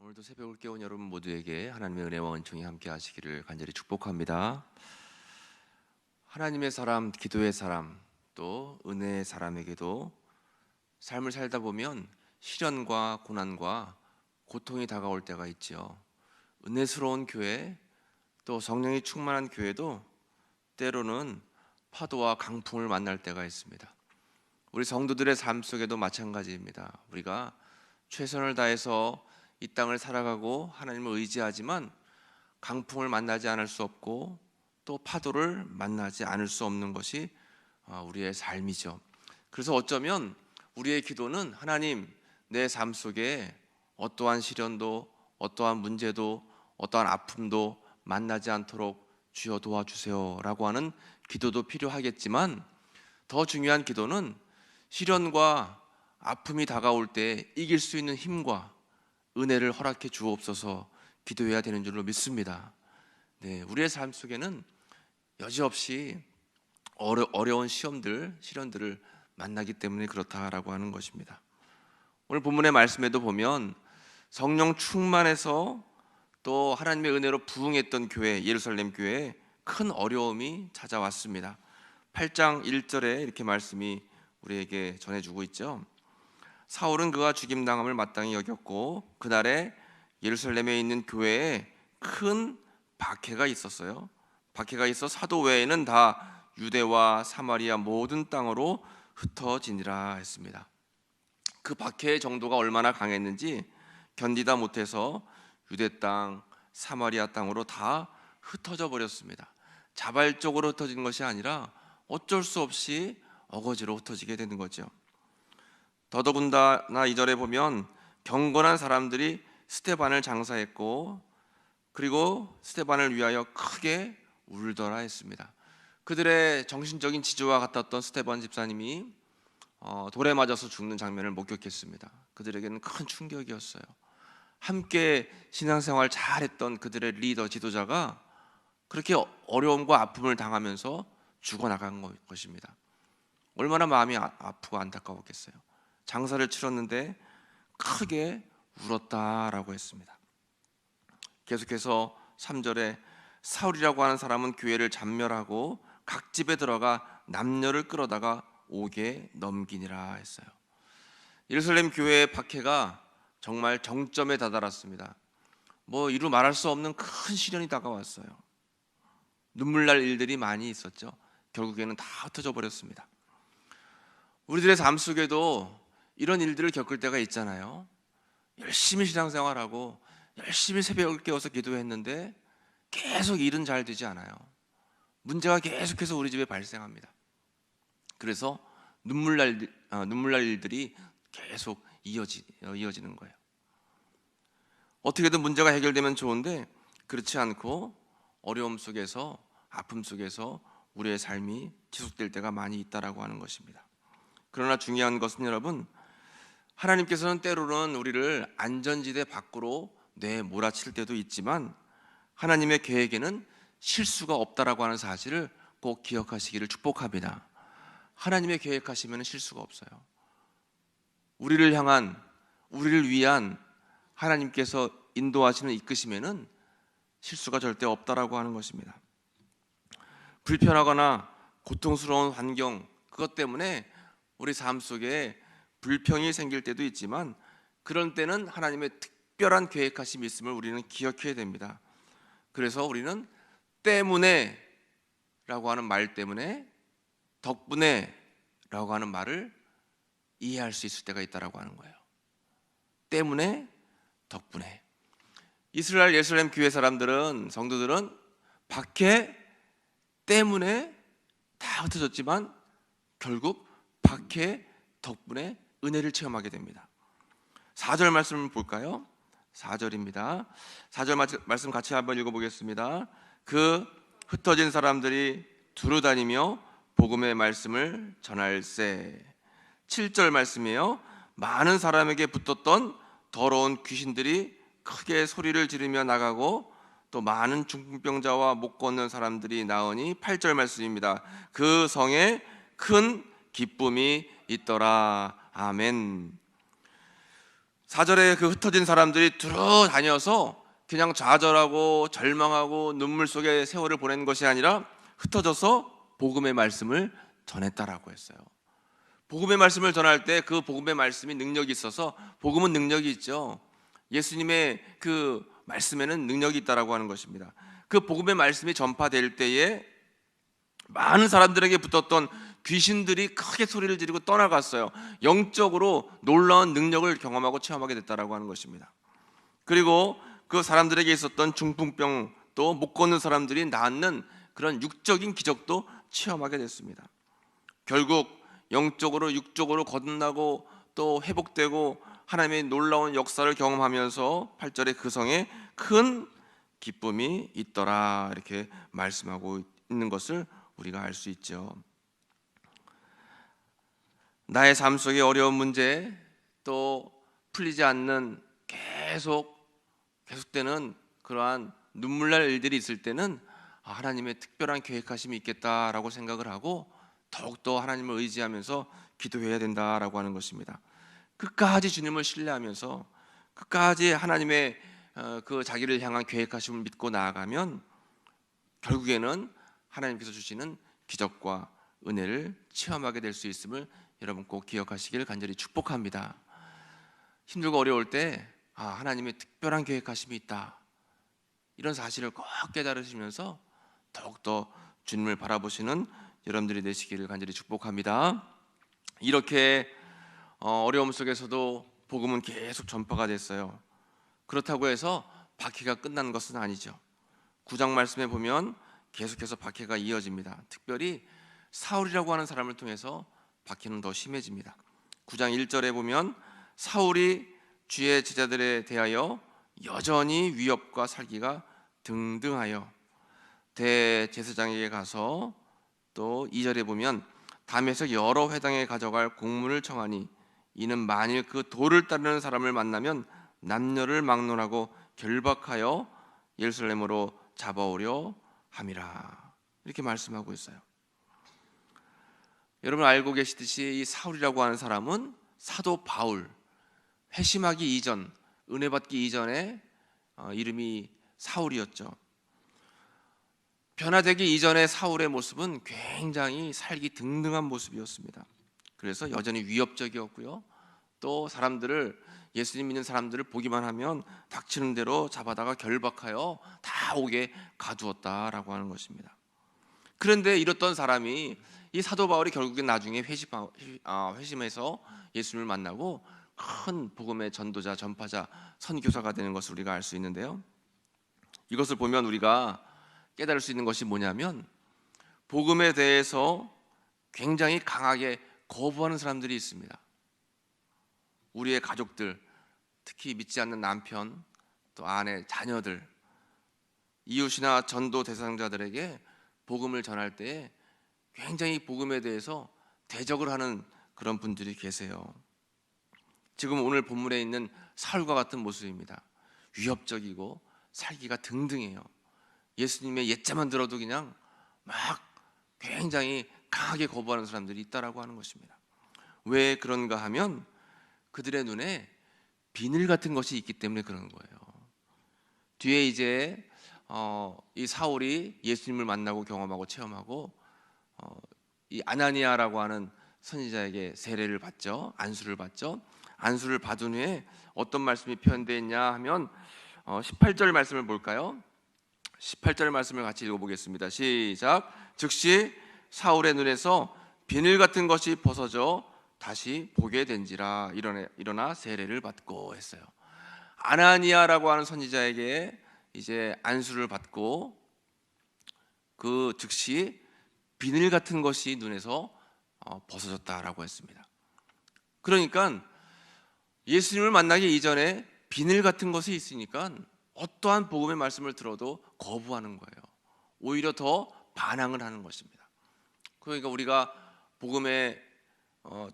오늘도 새벽을 깨운 여러분 모두에게 하나님의 은혜와 은총이 함께 하시기를 간절히 축복합니다. 하나님의 사람, 기도의 사람, 또 은혜의 사람에게도 삶을 살다 보면 시련과 고난과 고통이 다가올 때가 있지요. 은혜스러운 교회, 또 성령이 충만한 교회도 때로는 파도와 강풍을 만날 때가 있습니다. 우리 성도들의 삶 속에도 마찬가지입니다. 우리가 최선을 다해서 이 땅을 살아가고 하나님을 의지하지만 강풍을 만나지 않을 수 없고 또 파도를 만나지 않을 수 없는 것이 우리의 삶이죠. 그래서 어쩌면 우리의 기도는 하나님, 내 삶 속에 어떠한 시련도 어떠한 문제도 어떠한 아픔도 만나지 않도록 주여 도와주세요 라고 하는 기도도 필요하겠지만, 더 중요한 기도는 시련과 아픔이 다가올 때 이길 수 있는 힘과 은혜를 허락해 주옵소서 기도해야 되는 줄로 믿습니다. 네, 우리의 삶 속에는 여지없이 어려운 시련들을 만나기 때문에 그렇다라고 하는 것입니다. 오늘 본문의 말씀에도 보면 성령 충만해서 또 하나님의 은혜로 부흥했던 교회, 예루살렘 교회에 큰 어려움이 찾아왔습니다. 8장 1절에 이렇게 말씀이 우리에게 전해주고 있죠. 사울은 그가 죽임당함을 마땅히 여겼고 그날에 예루살렘에 있는 교회에 큰 박해가 있었어요. 박해가 있어 사도 외에는 다 유대와 사마리아 모든 땅으로 흩어지니라 했습니다. 그 박해의 정도가 얼마나 강했는지 견디다 못해서 유대 땅, 사마리아 땅으로 다 흩어져 버렸습니다. 자발적으로 흩어진 것이 아니라 어쩔 수 없이 어거지로 흩어지게 되는 거죠. 더더군다나 2절에 보면 경건한 사람들이 스데반을 장사했고 그리고 스데반을 위하여 크게 울더라 했습니다. 그들의 정신적인 지주와 같았던 스데반 집사님이 돌에 맞아서 죽는 장면을 목격했습니다. 그들에게는 큰 충격이었어요. 함께 신앙생활 잘했던 그들의 리더, 지도자가 그렇게 어려움과 아픔을 당하면서 죽어나간 것입니다. 얼마나 마음이 아프고 안타까웠겠어요. 장사를 치렀는데 크게 울었다라고 했습니다. 계속해서 3절에 사울이라고 하는 사람은 교회를 잔멸하고 각 집에 들어가 남녀를 끌어다가 옥에 넘기니라 했어요. 예루살렘 교회의 박해가 정말 정점에 다다랐습니다. 이루 말할 수 없는 큰 시련이 다가왔어요. 눈물 날 일들이 많이 있었죠. 결국에는 다 흩어져 버렸습니다. 우리들의 삶 속에도 이런 일들을 겪을 때가 있잖아요. 열심히 신앙생활하고 열심히 새벽을 깨워서 기도했는데 계속 일은 잘 되지 않아요. 문제가 계속해서 우리 집에 발생합니다. 그래서 눈물 날 일들이 계속 이어지는 거예요. 어떻게든 문제가 해결되면 좋은데 그렇지 않고 어려움 속에서, 아픔 속에서 우리의 삶이 지속될 때가 많이 있다라고 하는 것입니다. 그러나 중요한 것은 여러분, 하나님께서는 때로는 우리를 안전지대 밖으로 내몰아칠 때도 있지만 하나님의 계획에는 실수가 없다라고 하는 사실을 꼭 기억하시기를 축복합니다. 하나님의 계획하시면 실수가 없어요. 우리를 위한 하나님께서 인도하시는 이끄심에는 실수가 절대 없다라고 하는 것입니다. 불편하거나 고통스러운 환경, 그것 때문에 우리 삶 속에 불평이 생길 때도 있지만 그런 때는 하나님의 특별한 계획하심이 있음을 우리는 기억해야 됩니다. 그래서 우리는 때문에 라고 하는 말 때문에 덕분에 라고 하는 말을 이해할 수 있을 때가 있다라고 하는 거예요. 때문에, 덕분에. 이스라엘 예루살렘 교회 사람들은, 성도들은 박해 때문에 다 흩어졌지만 결국 박해 덕분에 은혜를 체험하게 됩니다. 4절 말씀을 볼까요? 4절입니다. 4절 말씀 같이 한번 읽어보겠습니다. 그 흩어진 사람들이 두루 다니며 복음의 말씀을 전할세. 7절 말씀이에요. 많은 사람에게 붙었던 더러운 귀신들이 크게 소리를 지르며 나가고 또 많은 중풍병자와 못 걷는 사람들이 나오니 8절 말씀입니다. 그 성에 큰 기쁨이 있더라. 아멘. 4절에 그 흩어진 사람들이 두루 다녀서 그냥 좌절하고 절망하고 눈물 속에 세월을 보낸 것이 아니라 흩어져서 복음의 말씀을 전했다라고 했어요. 복음의 말씀을 전할 때 그 복음의 말씀이 능력이 있어서, 복음은 능력이 있죠. 예수님의 그 말씀에는 능력이 있다라고 하는 것입니다. 그 복음의 말씀이 전파될 때에 많은 사람들에게 붙었던 귀신들이 크게 소리를 지르고 떠나갔어요. 영적으로 놀라운 능력을 경험하고 체험하게 됐다라고 하는 것입니다. 그리고 그 사람들에게 있었던 중풍병, 또 못 걷는 사람들이 낫는 그런 육적인 기적도 체험하게 됐습니다. 결국 영적으로 육적으로 거듭나고 또 회복되고 하나님의 놀라운 역사를 경험하면서 8절에 그 성에 큰 기쁨이 있더라, 이렇게 말씀하고 있는 것을 우리가 알 수 있죠. 나의 삶 속의 어려운 문제, 또 풀리지 않는 계속되는 그러한 눈물 날 일들이 있을 때는 하나님의 특별한 계획하심이 있겠다라고 생각을 하고 더욱더 하나님을 의지하면서 기도해야 된다라고 하는 것입니다. 끝까지 주님을 신뢰하면서 끝까지 하나님의 그 자기를 향한 계획하심을 믿고 나아가면 결국에는 하나님께서 주시는 기적과 은혜를 체험하게 될 수 있음을 여러분 꼭 기억하시길 간절히 축복합니다. 힘들고 어려울 때 하나님의 특별한 계획하심이 있다, 이런 사실을 꼭 깨달으시면서 더욱더 주님을 바라보시는 여러분들이 되시기를 간절히 축복합니다. 이렇게 어려움 속에서도 복음은 계속 전파가 됐어요. 그렇다고 해서 박해가 끝난 것은 아니죠. 9장 말씀에 보면 계속해서 박해가 이어집니다. 특별히 사울이라고 하는 사람을 통해서 박해는 더 심해집니다. 9장 1절에 보면 사울이 주의 제자들에 대하여 여전히 위협과 살기가 등등하여 대제사장에게 가서, 또 2절에 보면 담에서 여러 회당에 가져갈 공문을 청하니 이는 만일 그 도를 따르는 사람을 만나면 남녀를 막론하고 결박하여 예루살렘으로 잡아오려 함이라, 이렇게 말씀하고 있어요. 여러분 알고 계시듯이 이 사울이라고 하는 사람은 사도 바울, 회심하기 이전, 은혜 받기 이전에 이름이 사울이었죠. 변화되기 이전의 사울의 모습은 굉장히 살기 등등한 모습이었습니다. 그래서 여전히 위협적이었고요. 또 사람들을, 예수님 믿는 사람들을 보기만 하면 닥치는 대로 잡아다가 결박하여 다 옥에 가두었다라고 하는 것입니다. 그런데 이렇던 사람이, 이 사도 바울이 결국엔 나중에 회심해서 예수님을 만나고 큰 복음의 전도자, 전파자, 선교사가 되는 것을 우리가 알 수 있는데요. 이것을 보면 우리가 깨달을 수 있는 것이 뭐냐면, 복음에 대해서 굉장히 강하게 거부하는 사람들이 있습니다. 우리의 가족들, 특히 믿지 않는 남편, 또 아내, 자녀들, 이웃이나 전도 대상자들에게 복음을 전할 때 굉장히 복음에 대해서 대적을 하는 그런 분들이 계세요. 지금 오늘 본문에 있는 사울과 같은 모습입니다. 위협적이고 살기가 등등해요. 예수님의 옛자만 들어도 그냥 막 굉장히 강하게 거부하는 사람들이 있다라고 하는 것입니다. 왜 그런가 하면 그들의 눈에 비늘 같은 것이 있기 때문에 그러는 거예요. 뒤에 이제 이 사울이 예수님을 만나고 경험하고 체험하고 이 아나니아라고 하는 선지자에게 세례를 받죠. 안수를 받죠. 안수를 받은 후에 어떤 말씀이 표현되어 있냐 하면 18절 말씀을 볼까요? 18절 말씀을 같이 읽어보겠습니다. 시작. 즉시 사울의 눈에서 비늘 같은 것이 벗어져 다시 보게 된지라 일어나 세례를 받고 했어요. 아나니아라고 하는 선지자에게 이제 안수를 받고 그 즉시 비늘 같은 것이 눈에서 벗어졌다라고 했습니다. 그러니까 예수님을 만나기 이전에 비늘 같은 것이 있으니까 어떠한 복음의 말씀을 들어도 거부하는 거예요. 오히려 더 반항을 하는 것입니다. 그러니까 우리가 복음의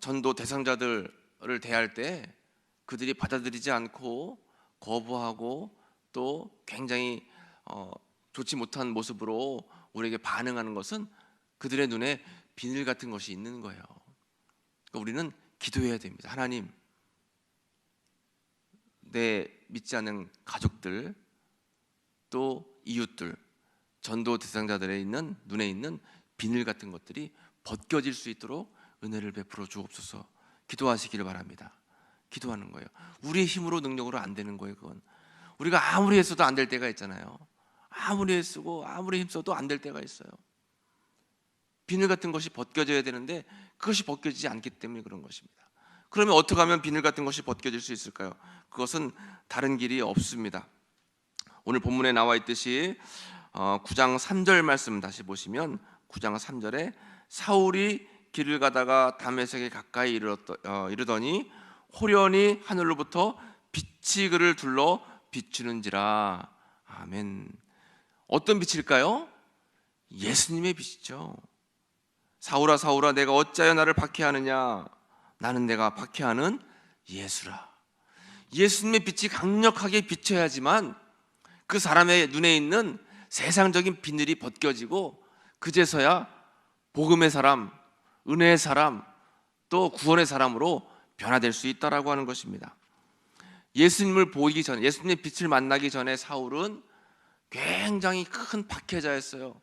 전도 대상자들을 대할 때 그들이 받아들이지 않고 거부하고 또 굉장히 좋지 못한 모습으로 우리에게 반응하는 것은 그들의 눈에 비늘 같은 것이 있는 거예요. 그러니까 우리는 기도해야 됩니다. 하나님, 내 믿지 않는 가족들, 또 이웃들, 전도 대상자들의 있는 눈에 있는 비늘 같은 것들이 벗겨질 수 있도록 은혜를 베풀어 주옵소서. 기도하시기를 바랍니다. 기도하는 거예요. 우리의 힘으로 능력으로 안 되는 거예요. 그건 우리가 아무리 애써도 안 될 때가 있잖아요. 아무리 애쓰고 아무리 힘써도 안 될 때가 있어요. 비늘 같은 것이 벗겨져야 되는데 그것이 벗겨지지 않기 때문에 그런 것입니다. 그러면 어떻게 하면 비늘 같은 것이 벗겨질 수 있을까요? 그것은 다른 길이 없습니다. 오늘 본문에 나와 있듯이 9장 3절 말씀 다시 보시면 9장 3절에 사울이 길을 가다가 다메섹에 가까이 이르더니 호련히 하늘로부터 빛이 그를 둘러 비추는지라. 아멘. 어떤 빛일까요? 예수님의 빛이죠. 사울아 사울아 내가 어찌하여 나를 박해하느냐. 나는 내가 박해하는 예수라. 예수님의 빛이 강력하게 비춰야지만 그 사람의 눈에 있는 세상적인 비늘이 벗겨지고 그제서야 복음의 사람, 은혜의 사람, 또 구원의 사람으로 변화될 수 있다라고 하는 것입니다. 예수님을 보이기 전에, 예수님의 빛을 만나기 전에 사울은 굉장히 큰 박해자였어요.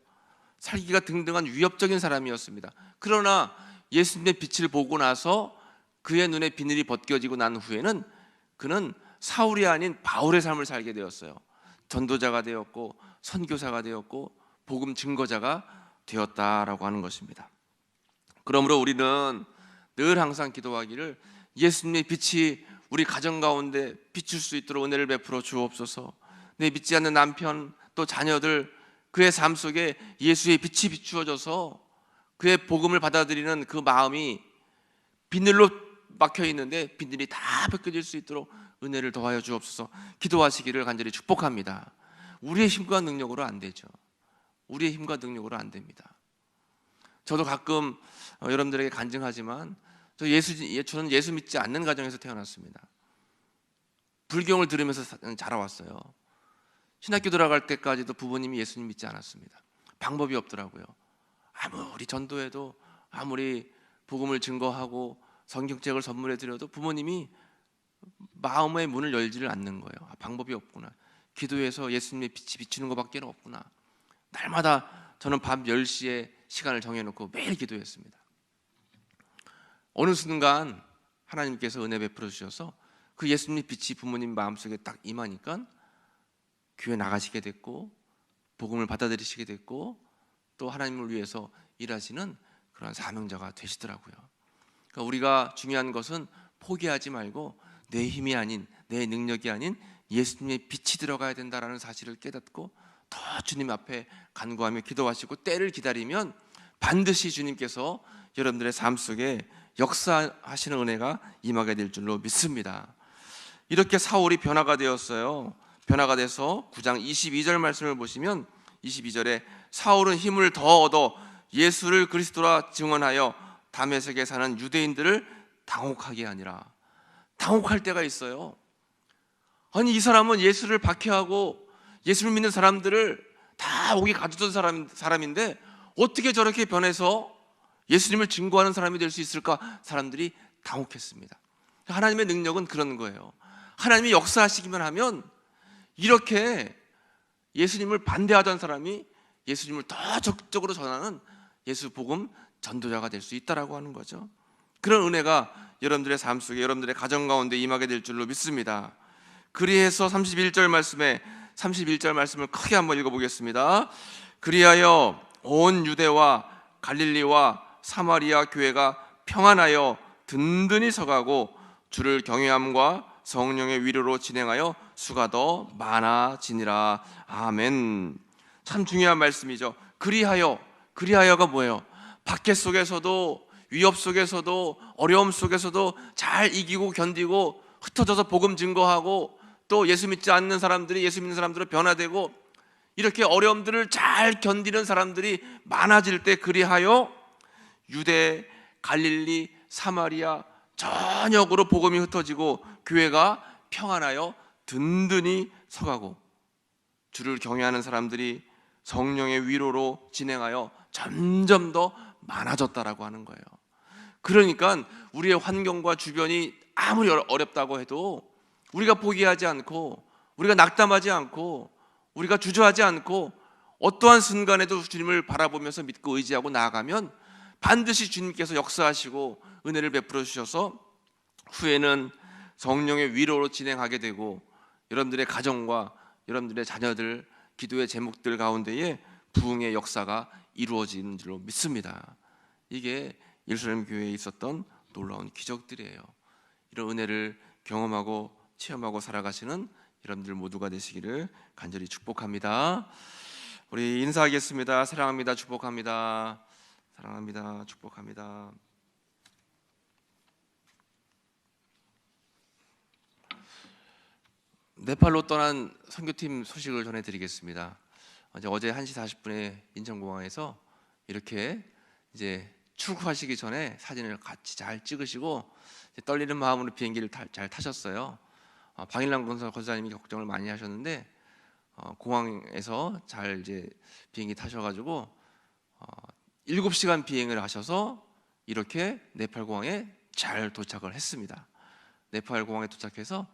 살기가 등등한 위협적인 사람이었습니다. 그러나 예수님의 빛을 보고 나서 그의 눈에 비늘이 벗겨지고 난 후에는 그는 사울이 아닌 바울의 삶을 살게 되었어요. 전도자가 되었고 선교사가 되었고 복음 증거자가 되었다라고 하는 것입니다. 그러므로 우리는 늘 항상 기도하기를 예수님의 빛이 우리 가정 가운데 비출 수 있도록 은혜를 베풀어 주옵소서. 내 믿지 않는 남편 또 자녀들 그의 삶 속에 예수의 빛이 비추어져서 그의 복음을 받아들이는 그 마음이 비늘로 막혀 있는데 비늘이 다 벗겨질 수 있도록 은혜를 더하여 주옵소서. 기도하시기를 간절히 축복합니다. 우리의 힘과 능력으로 안 되죠. 우리의 힘과 능력으로 안 됩니다. 저도 가끔 여러분들에게 간증하지만 저는 예수 믿지 않는 가정에서 태어났습니다. 불경을 들으면서 자라왔어요. 신학교 들어갈 때까지도 부모님이 예수님 믿지 않았습니다. 방법이 없더라고요. 아무리 전도해도 아무리 복음을 증거하고 성경책을 선물해 드려도 부모님이 마음의 문을 열지를 않는 거예요. 방법이 없구나. 기도해서 예수님의 빛이 비추는 것밖에 없구나. 날마다 저는 밤 10시에 시간을 정해놓고 매일 기도했습니다. 어느 순간 하나님께서 은혜 베풀어 주셔서 그 예수님의 빛이 부모님 마음속에 딱 임하니까 교회 나가시게 됐고 복음을 받아들이시게 됐고 또 하나님을 위해서 일하시는 그런 사명자가 되시더라고요. 그러니까 우리가 중요한 것은 포기하지 말고 내 힘이 아닌 내 능력이 아닌 예수님의 빛이 들어가야 된다라는 사실을 깨닫고 더 주님 앞에 간구하며 기도하시고 때를 기다리면 반드시 주님께서 여러분들의 삶 속에 역사하시는 은혜가 임하게 될 줄로 믿습니다. 이렇게 사울이 변화가 되었어요. 변화가 돼서 9장 22절 말씀을 보시면 22절에 사울은 힘을 더 얻어 예수를 그리스도라 증언하여 다메섹에 사는 유대인들을 당혹하게 하니라. 당혹할 때가 있어요. 아니 이 사람은 예수를 박해하고 예수를 믿는 사람들을 다 오게 가두던 사람인데 어떻게 저렇게 변해서 예수님을 증거하는 사람이 될 수 있을까? 사람들이 당혹했습니다. 하나님의 능력은 그런 거예요. 하나님이 역사하시기만 하면 이렇게 예수님을 반대하던 사람이 예수님을 더 적극적으로 전하는 예수 복음 전도자가 될 수 있다라고 하는 거죠. 그런 은혜가 여러분들의 삶 속에 여러분들의 가정 가운데 임하게 될 줄로 믿습니다. 그리해서 31절 말씀을 크게 한번 읽어보겠습니다. 그리하여 온 유대와 갈릴리와 사마리아 교회가 평안하여 든든히 서가고 주를 경외함과 성령의 위로로 진행하여 수가 더 많아지니라. 아멘. 참 중요한 말씀이죠. 그리하여가 뭐예요? 박해 속에서도 위협 속에서도 어려움 속에서도 잘 이기고 견디고 흩어져서 복음 증거하고 또 예수 믿지 않는 사람들이 예수 믿는 사람들로 변화되고 이렇게 어려움들을 잘 견디는 사람들이 많아질 때 그리하여 유대, 갈릴리, 사마리아 전역으로 복음이 흩어지고 교회가 평안하여 든든히 서가고 주를 경외하는 사람들이 성령의 위로로 진행하여 점점 더 많아졌다라고 하는 거예요. 그러니까 우리의 환경과 주변이 아무리 어렵다고 해도 우리가 포기하지 않고, 우리가 낙담하지 않고, 우리가 주저하지 않고 어떠한 순간에도 주님을 바라보면서 믿고 의지하고 나아가면 반드시 주님께서 역사하시고 은혜를 베풀어 주셔서 후에는 성령의 위로로 진행하게 되고 여러분들의 가정과 여러분들의 자녀들, 기도의 제목들 가운데에 부흥의 역사가 이루어지는 줄로 믿습니다. 이게 예루살렘 교회에 있었던 놀라운 기적들이에요. 이런 은혜를 경험하고 체험하고 살아가시는 여러분들 모두가 되시기를 간절히 축복합니다. 우리 인사하겠습니다. 사랑합니다. 축복합니다. 사랑합니다. 축복합니다. 네팔로 떠난 선교팀 소식을 전해드리겠습니다. 어제 1시 40분에 인천공항에서 이렇게 이제 출국하시기 전에 사진을 같이 잘 찍으시고 떨리는 마음으로 비행기를 잘 타셨어요. 방일남 권사님이 걱정을 많이 하셨는데 공항에서 잘 이제 비행기 타셔가지고 7시간 비행을 하셔서 이렇게 네팔 공항에 잘 도착을 했습니다. 네팔 공항에 도착해서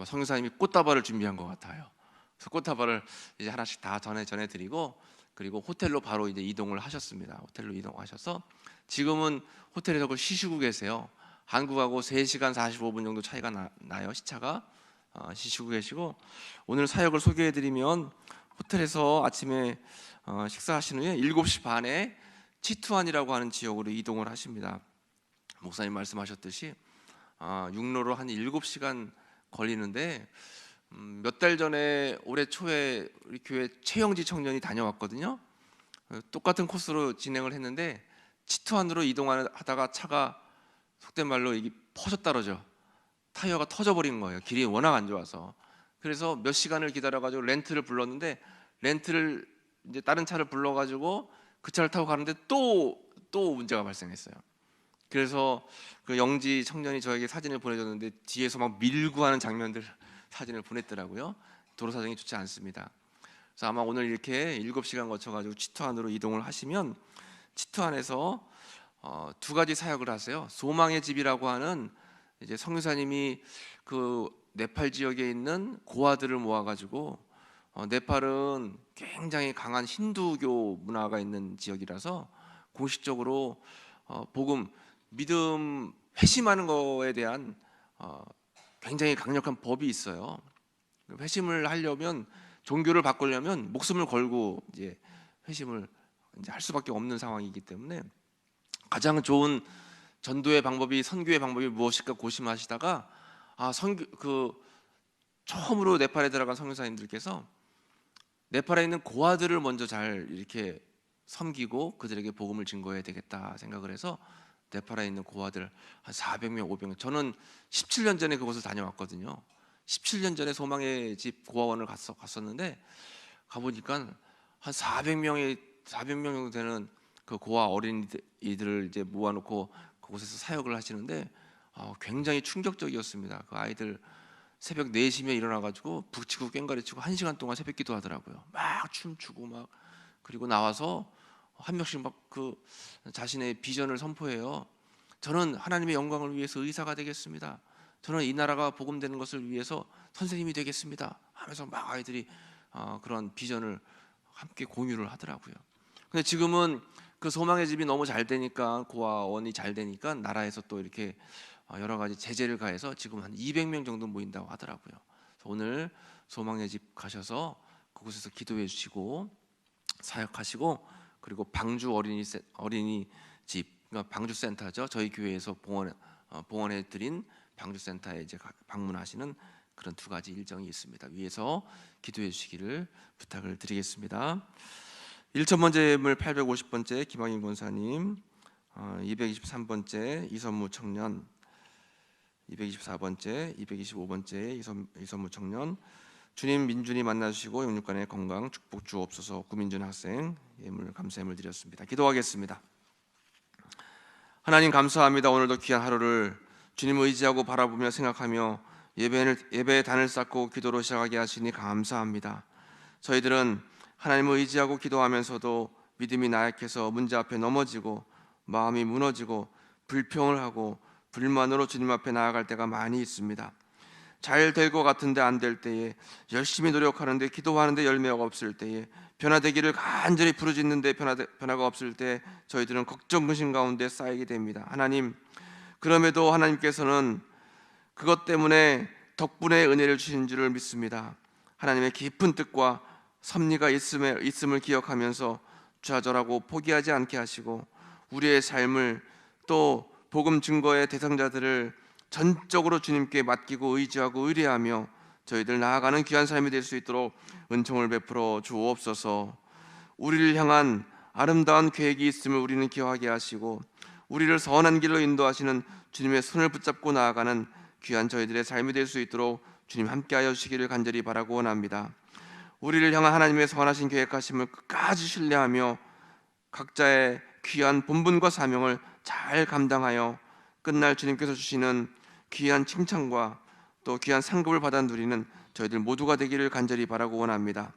선교사님이 꽃다발을 준비한 것 같아요. 그래서 꽃다발을 이제 하나씩 다 전해드리고 그리고 호텔로 바로 이제 이동을 하셨습니다. 호텔로 이동하셔서 지금은 호텔에서 그걸 쉬시고 계세요. 한국하고 3시간 45분 정도 차이가 나요. 시차가. 쉬시고 계시고 오늘 사역을 소개해드리면 호텔에서 아침에 식사하신 후에 7시 반에 치투안이라고 하는 지역으로 이동을 하십니다. 목사님 말씀하셨듯이 육로로 한 7시간 걸리는데 몇 달 전에 올해 초에 우리 교회 최영지 청년이 다녀왔거든요. 똑같은 코스로 진행을 했는데 치투안으로 이동하다가 차가 속된 말로 이게 퍼져떨어져 타이어가 터져버린 거예요. 길이 워낙 안 좋아서. 그래서 몇 시간을 기다려가지고 렌트를 불렀는데 렌트를 이제 다른 차를 불러가지고 그 차를 타고 가는데 또 문제가 발생했어요. 그래서 그 영지 청년이 저에게 사진을 보내줬는데 뒤에서 막 밀고 하는 장면들 사진을 보냈더라고요. 도로 사정이 좋지 않습니다. 그래서 아마 오늘 이렇게 7시간 거쳐가지고 치투안으로 이동을 하시면 치투안에서 2가지 사역을 하세요. 소망의 집이라고 하는 이제 성교사님이 그 네팔 지역에 있는 고아들을 모아가지고 네팔은 굉장히 강한 힌두교 문화가 있는 지역이라서 공식적으로 복음, 믿음, 회심하는 거에 대한 굉장히 강력한 법이 있어요. 회심을 하려면 종교를 바꾸려면 목숨을 걸고 이제 회심을 이제 할 수밖에 없는 상황이기 때문에 가장 좋은 전도의 방법이 선교의 방법이 무엇일까 고심하시다가 처음으로 네팔에 들어간 선교사님들께서 네팔에 있는 고아들을 먼저 잘 이렇게 섬기고 그들에게 복음을 증거해야 되겠다 생각을 해서 네팔에 있는 고아들 한 400명, 500명. 저는 17년 전에 그곳을 다녀왔거든요. 17년 전에 소망의 집 고아원을 갔었는데 가보니까 한 400명 정도 되는 그 고아 어린이들을 이제 모아놓고 그곳에서 사역을 하시는데 굉장히 충격적이었습니다. 그 아이들 새벽 4시면 일어나가지고 북치고 꽹과리치고 1시간 동안 새벽 기도하더라고요. 막 춤추고 막 그리고 나와서 한 명씩 막 그 자신의 비전을 선포해요. 저는 하나님의 영광을 위해서 의사가 되겠습니다. 저는 이 나라가 복음되는 것을 위해서 선생님이 되겠습니다. 하면서 막 아이들이 그런 비전을 함께 공유를 하더라고요. 근데 지금은 그 소망의 집이 너무 잘 되니까 고아원이 잘 되니까 나라에서 또 이렇게 여러 가지 제재를 가해서 지금 한 200명 정도 모인다고 하더라고요. 오늘 소망의 집 가셔서 그곳에서 기도해 주시고 사역하시고 그리고 방주 어린이집 그러니까 방주 센터죠. 저희 교회에서 봉헌해 드린 방주 센터에 이제 방문하시는 그런 2가지 일정이 있습니다. 위에서 기도해 주시기를 부탁을 드리겠습니다. 1,000번째 예물 850번째 김학인 권사님, 223번째 이선무 청년, 224번째, 225번째 이선무 청년, 주님 민준이 만나주시고 영육간의 건강 축복 주옵소서. 구민준 학생 예물 감사 예물 드렸습니다. 기도하겠습니다. 하나님 감사합니다. 오늘도 귀한 하루를 주님을 의지하고 바라보며 생각하며 예배의 단을 쌓고 기도로 시작하게 하시니 감사합니다. 저희들은 하나님을 의지하고 기도하면서도 믿음이 나약해서 문제 앞에 넘어지고 마음이 무너지고 불평을 하고 불만으로 주님 앞에 나아갈 때가 많이 있습니다. 잘 될 것 같은데 안 될 때에, 열심히 노력하는데 기도하는데 열매가 없을 때에, 변화되기를 간절히 부르짖는데 변화가 없을 때 저희들은 걱정 근심 가운데 쌓이게 됩니다. 하나님, 그럼에도 하나님께서는 그것 때문에 덕분에 은혜를 주신 줄을 믿습니다. 하나님의 깊은 뜻과 섭리가 있음을 기억하면서 좌절하고 포기하지 않게 하시고, 우리의 삶을 또 복음 증거의 대상자들을 전적으로 주님께 맡기고 의지하고 의뢰하며 저희들 나아가는 귀한 삶이 될 수 있도록 은총을 베풀어 주옵소서. 우리를 향한 아름다운 계획이 있음을 우리는 기억하게 하시고, 우리를 선한 길로 인도하시는 주님의 손을 붙잡고 나아가는 귀한 저희들의 삶이 될 수 있도록 주님 함께하여 주시기를 간절히 바라고 원합니다. 우리를 향한 하나님의 선하신 계획하심을 끝까지 신뢰하며 각자의 귀한 본분과 사명을 잘 감당하여 끝날 주님께서 주시는 귀한 칭찬과 또 귀한 상급을 받아 누리는 저희들 모두가 되기를 간절히 바라고 원합니다.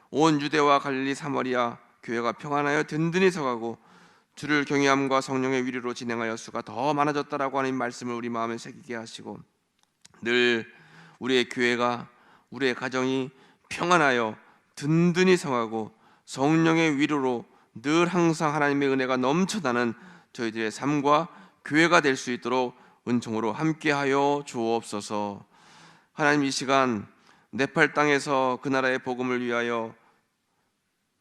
온 유대와 갈릴리 사마리아 교회가 평안하여 든든히 서가고 주를 경외함과 성령의 위로로 진행하여 수가 더 많아졌다라고 하는 말씀을 우리 마음에 새기게 하시고, 늘 우리의 교회가, 우리의 가정이 평안하여 든든히 성하고 성령의 위로로 늘 항상 하나님의 은혜가 넘쳐나는 저희들의 삶과 교회가 될 수 있도록 은총으로 함께하여 주옵소서. 하나님, 이 시간 네팔 땅에서 그 나라의 복음을 위하여,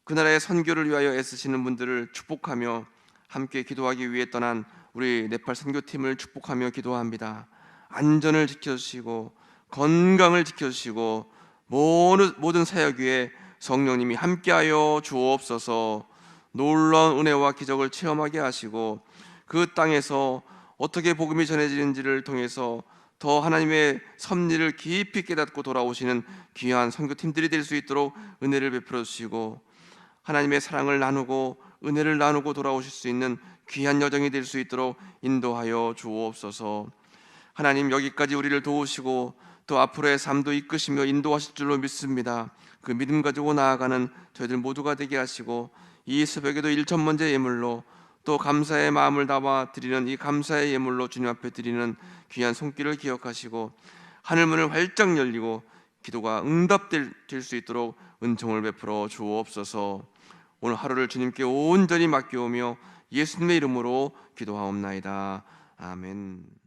그 나라의 선교를 위하여 애쓰시는 분들을 축복하며 함께 기도하기 위해 떠난 우리 네팔 선교팀을 축복하며 기도합니다. 안전을 지켜주시고 건강을 지켜주시고 모든 사역 위에 성령님이 함께하여 주옵소서. 놀라운 은혜와 기적을 체험하게 하시고 그 땅에서 어떻게 복음이 전해지는지를 통해서 더 하나님의 섭리를 깊이 깨닫고 돌아오시는 귀한 선교팀들이 될 수 있도록 은혜를 베풀어 주시고, 하나님의 사랑을 나누고 은혜를 나누고 돌아오실 수 있는 귀한 여정이 될 수 있도록 인도하여 주옵소서. 하나님, 여기까지 우리를 도우시고 또 앞으로의 삶도 이끄시며 인도하실 줄로 믿습니다. 그 믿음 가지고 나아가는 저희들 모두가 되게 하시고, 이 새벽에도 일천번째 예물로 또 감사의 마음을 담아 드리는 이 감사의 예물로 주님 앞에 드리는 귀한 손길을 기억하시고, 하늘문을 활짝 열리고 기도가 응답될 수 있도록 은총을 베풀어 주옵소서. 오늘 하루를 주님께 온전히 맡겨오며 예수님의 이름으로 기도하옵나이다. 아멘.